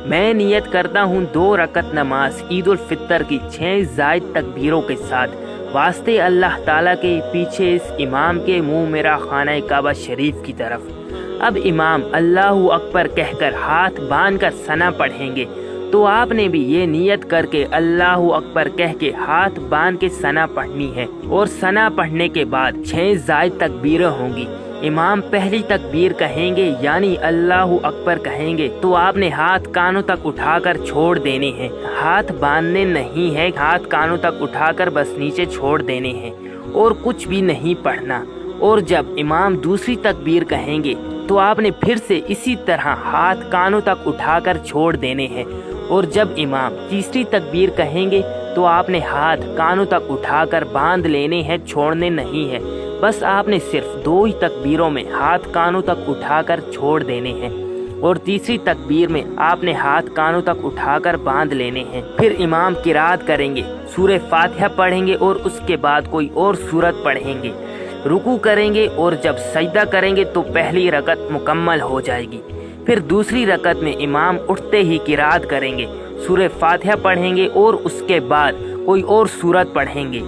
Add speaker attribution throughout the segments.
Speaker 1: میں نیت کرتا ہوں 2 رکعت نماز عید الفطر کی 6 زائد تکبیروں کے ساتھ، واسطے اللہ تعالیٰ کے پیچھے اس امام کے منہ میرا خانہ کعبہ شریف کی طرف۔ اب امام اللہ اکبر کہہ کر ہاتھ باندھ کر ثنا پڑھیں گے، تو آپ نے بھی یہ نیت کر کے اللہ اکبر کہہ کے ہاتھ باندھ کے ثنا پڑھنی ہے، اور ثنا پڑھنے کے بعد 6 زائد تکبیریں ہوں گی۔ امام پہلی تکبیر کہیں گے یعنی اللہ اکبر کہیں گے تو آپ نے ہاتھ کانوں تک اٹھا کر چھوڑ دینے ہیں، ہاتھ باندھنے نہیں ہے، ہاتھ کانوں تک اٹھا کر بس نیچے چھوڑ دینے ہیں اور کچھ بھی نہیں پڑھنا۔ اور جب امام دوسری تکبیر کہیں گے تو آپ نے پھر سے اسی طرح ہاتھ کانوں تک اٹھا کر چھوڑ دینے ہیں، اور جب امام تیسری تکبیر کہیں گے تو آپ نے ہاتھ کانوں تک اٹھا کر باندھ لینے ہیں، چھوڑنے نہیں ہیں۔ بس آپ نے صرف 2 ہی تکبیروں میں ہاتھ کانوں تک اٹھا کر چھوڑ دینے ہیں، اور تیسری تکبیر میں آپ نے ہاتھ کانوں تک اٹھا کر باندھ لینے ہیں۔ پھر امام قرات کریں گے، سورہ فاتحہ پڑھیں گے اور اس کے بعد کوئی اور سورت پڑھیں گے، رکوع کریں گے، اور جب سجدہ کریں گے تو پہلی رکعت مکمل ہو جائے گی۔ پھر دوسری رکعت میں امام اٹھتے ہی قرات کریں گے، سورہ فاتحہ پڑھیں گے اور اس کے بعد کوئی اور سورت پڑھیں گے۔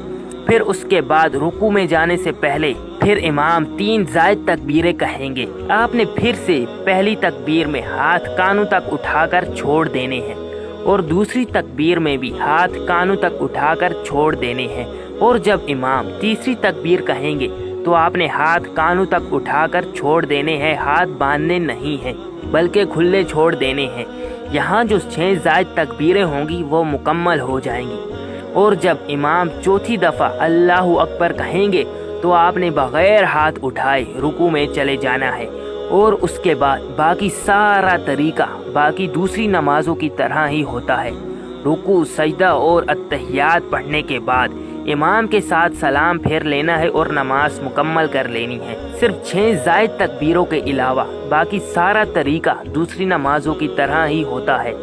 Speaker 1: پھر اس کے بعد رکوع میں جانے سے پہلے پھر امام 3 زائد تکبیریں کہیں گے۔ آپ نے پھر سے پہلی تکبیر میں ہاتھ کانوں تک اٹھا کر چھوڑ دینے ہیں، اور دوسری تکبیر میں بھی ہاتھ کانوں تک اٹھا کر چھوڑ دینے ہیں، اور جب امام تیسری تکبیر کہیں گے تو آپ نے ہاتھ کانوں تک اٹھا کر چھوڑ دینے ہیں، ہاتھ باندھنے نہیں ہیں بلکہ کھلے چھوڑ دینے ہیں۔ یہاں جو 6 زائد تکبیریں ہوں گی وہ مکمل ہو جائیں گی، اور جب امام چوتھی دفعہ اللہ اکبر کہیں گے تو آپ نے بغیر ہاتھ اٹھائے رکوع میں چلے جانا ہے، اور اس کے بعد باقی سارا طریقہ باقی دوسری نمازوں کی طرح ہی ہوتا ہے۔ رکوع، سجدہ اور اتحیات پڑھنے کے بعد امام کے ساتھ سلام پھیر لینا ہے اور نماز مکمل کر لینی ہے۔ صرف 6 زائد تکبیروں کے علاوہ باقی سارا طریقہ دوسری نمازوں کی طرح ہی ہوتا ہے۔